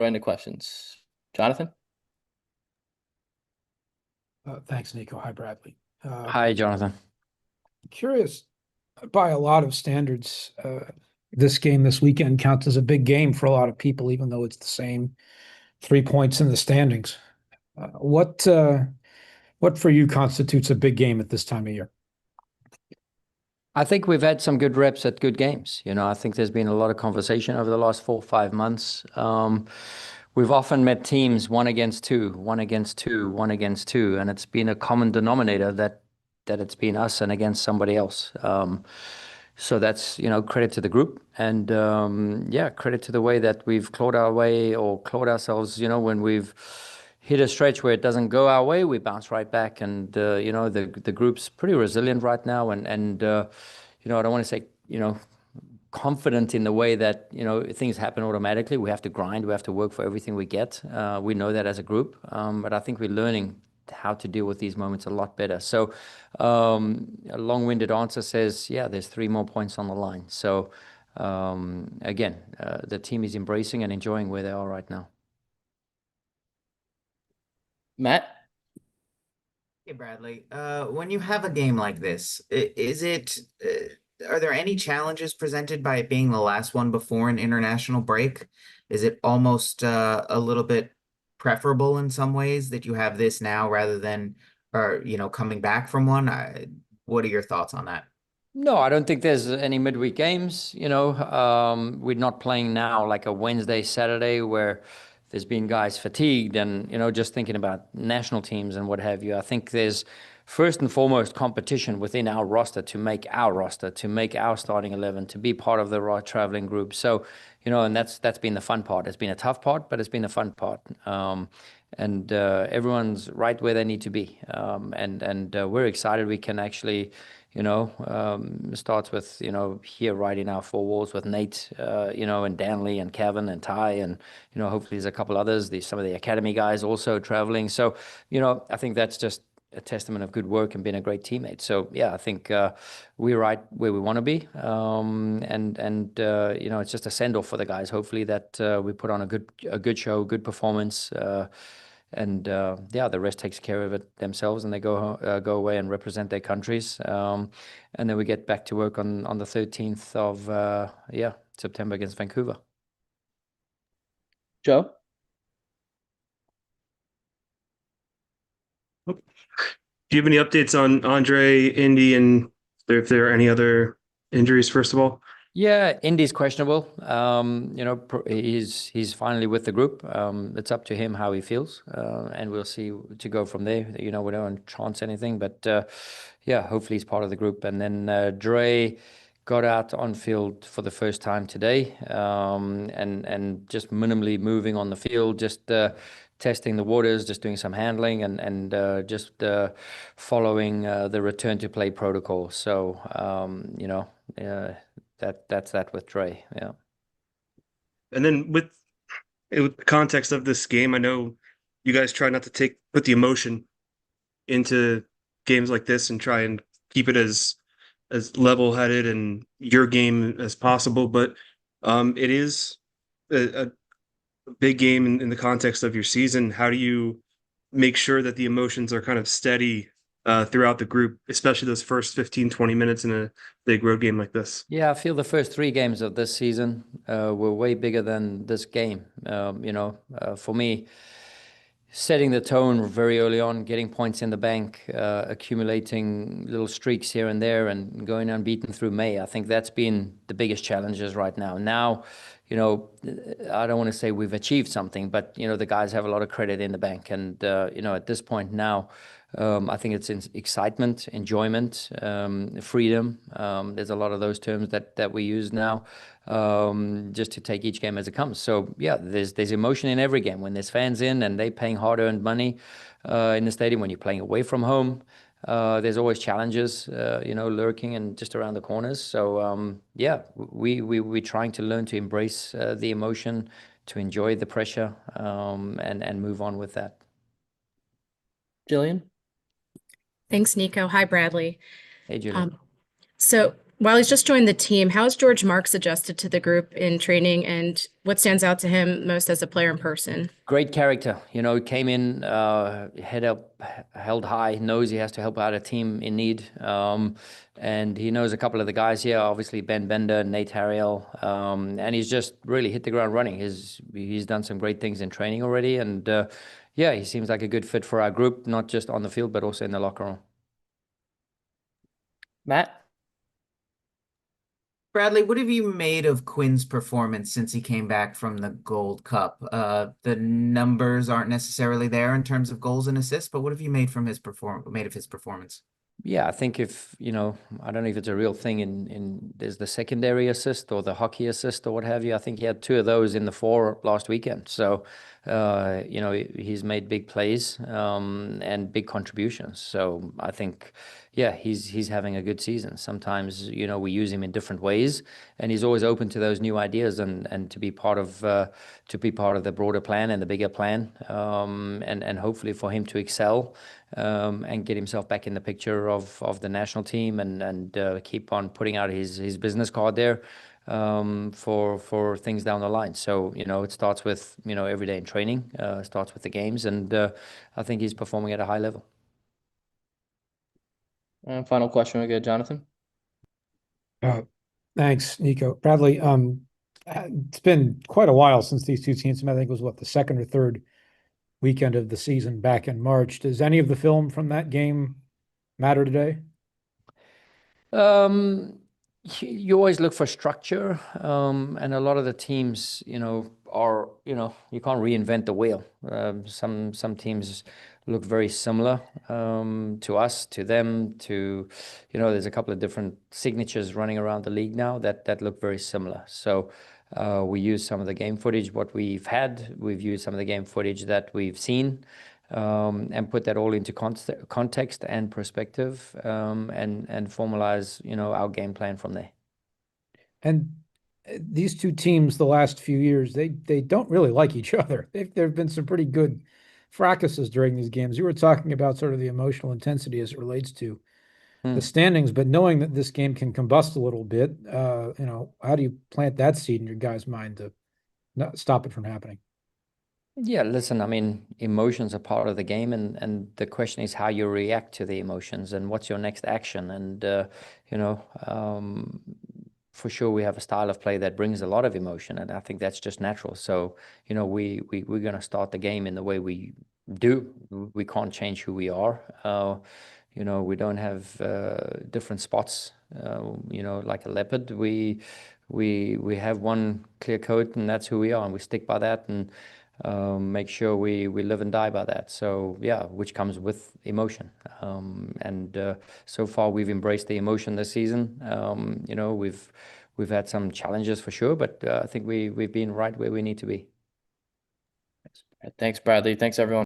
Right into questions. Jonathan? Thanks, Nico. Hi, Bradley. Hi, Jonathan. Curious, by a lot of standards, this game this weekend counts as a big game for a lot of people, even though it's the same 3 points in the standings. What for you constitutes a big game at this time of year? I think we've had some good reps at good games. I think there's been a lot of conversation over the last 4 or 5 months. We've often met teams 1 against 2, 1 against 2, 1 against 2, and it's been a common denominator that it's been us and against somebody else. So that's, credit to the group and credit to the way that we've clawed our way or clawed ourselves, when we've hit a stretch where it doesn't go our way, we bounce right back. And, the group's pretty resilient right now. And I don't want to say, confident in the way that, things happen automatically. We have to grind. We have to work for everything we get. We know that as a group. But I think we're learning how to deal with these moments a lot better. So a long-winded answer says, yeah, there's 3 more points on the line. So again, the team is embracing and enjoying where they are right now. Matt? Hey, Bradley. When you have a game like this, are there any challenges presented by it being the last one before an international break? Is it almost a little bit preferable in some ways that you have this now rather than, coming back from one? What are your thoughts on that? No, I don't think there's any midweek games. We're not playing now like a Wednesday, Saturday where there's been guys fatigued and, just thinking about national teams and what have you. I think there's first and foremost competition within our roster to make our starting 11, to be part of the right traveling group. So, and that's been the fun part. It's been a tough part, but it's been the fun part. And everyone's right where they need to be. And we're excited we can actually, starts with, here right in our 4 walls with Nate, and Danley and Kevin and Ty, and, hopefully there's a couple others, some of the academy guys also traveling. So, I think that's just a testament of good work and being a great teammate. So yeah, I think we're right where we want to be. It's just a send-off for the guys. Hopefully that we put on a good show, good performance. The rest takes care of it themselves, and they go away and represent their countries. And then we get back to work on the 13th of September against Vancouver. Joe? Do you have any updates on Andre, Indy, and if there are any other injuries, first of all? Yeah, Indy's questionable. He's finally with the group. It's up to him how he feels, and we'll see to go from there. We don't chance anything, but hopefully he's part of the group. And then Dre got out on field for the first time today, and just minimally moving on the field, just testing the waters, just doing some handling, and just following the return to play protocol. So that's that with Dre. Yeah. And then with the context of this game, I know you guys try not to put the emotion into games like this and try and keep it as level-headed and your game as possible. But it is a big game in the context of your season. How do you make sure that the emotions are kind of steady throughout the group, especially those first 15-20 minutes in a big road game like this? Yeah, I feel the first 3 games of this season were way bigger than this game. For me, setting the tone very early on, getting points in the bank, accumulating little streaks here and there, and going unbeaten through May. I think that's been the biggest challenges right now. Now, I don't want to say we've achieved something, but, the guys have a lot of credit in the bank. And, at this point now, I think it's excitement, enjoyment, freedom. There's a lot of those terms that we use now, just to take each game as it comes. So yeah, there's emotion in every game when there's fans in and they paying hard-earned money in the stadium. When you're playing away from home, there's always challenges, lurking and just around the corners. So we're trying to learn to embrace the emotion, to enjoy the pressure, and move on with that. Jillian? Thanks, Nico. Hi, Bradley. Hey, Julian. So while he's just joined the team, how has George Marks adjusted to the group in training, and what stands out to him most as a player in person? Great character. You know, he came in, head up, held high, knows he has to help out a team in need. And he knows a couple of the guys here, obviously Ben Bender, Nate Harriel. And he's just really hit the ground running. He's done some great things in training already. And yeah, he seems like a good fit for our group, not just on the field, but also in the locker room. Matt? Bradley, what have you made of Quinn's performance since he came back from the Gold Cup? The numbers aren't necessarily there in terms of goals and assists, but what have you made from his performance? Yeah, I think if, you know, I don't know if it's a real thing there's the secondary assist or the hockey assist or what have you. I think he had 2 of those in the 4 last weekend. So, you know, he's made big plays and big contributions. So I think, yeah, he's having a good season. Sometimes, you know, we use him in different ways, and he's always open to those new ideas and to be part of the broader plan and the bigger plan, and hopefully for him to excel and get himself back in the picture of the national team and keep on putting out his business card there for things down the line. So, you know, it starts with, you know, every day in training, starts with the games, and I think he's performing at a high level. Final question we get, Jonathan. Thanks, Nico. Bradley, it's been quite a while since these two teams met. I think it was what, the second or third weekend of the season back in March. Does any of the film from that game matter today? You always look for structure, and a lot of the teams, you know, you can't reinvent the wheel. Some teams look very similar to us, to them, to, you know, there's a couple of different signatures running around the league now that look very similar. So we use some of the game footage, what we've used some of the game footage that we've seen, and put that all into context and perspective, and formalize, you know, our game plan from there. And these two teams, the last few years, they don't really like each other. There have been some pretty good fracases during these games. You were talking about sort of the emotional intensity as it relates to the standings, but knowing that this game can combust a little bit, you know, how do you plant that seed in your guys' mind to not stop it from happening? Yeah, listen, I mean, emotions are part of the game, and the question is how you react to the emotions and what's your next action. And, you know, for sure we have a style of play that brings a lot of emotion, and I think that's just natural. So, you know, we're going to start the game in the way we do. We can't change who we are. You know, we don't have different spots, you know, like a leopard. We have one clear code, and that's who we are, and we stick by that, and make sure we live and die by that. So yeah, which comes with emotion. And so far we've embraced the emotion this season. You know, we've had some challenges for sure, but I think we've been right where we need to be. Thanks, Bradley. Thanks, everyone.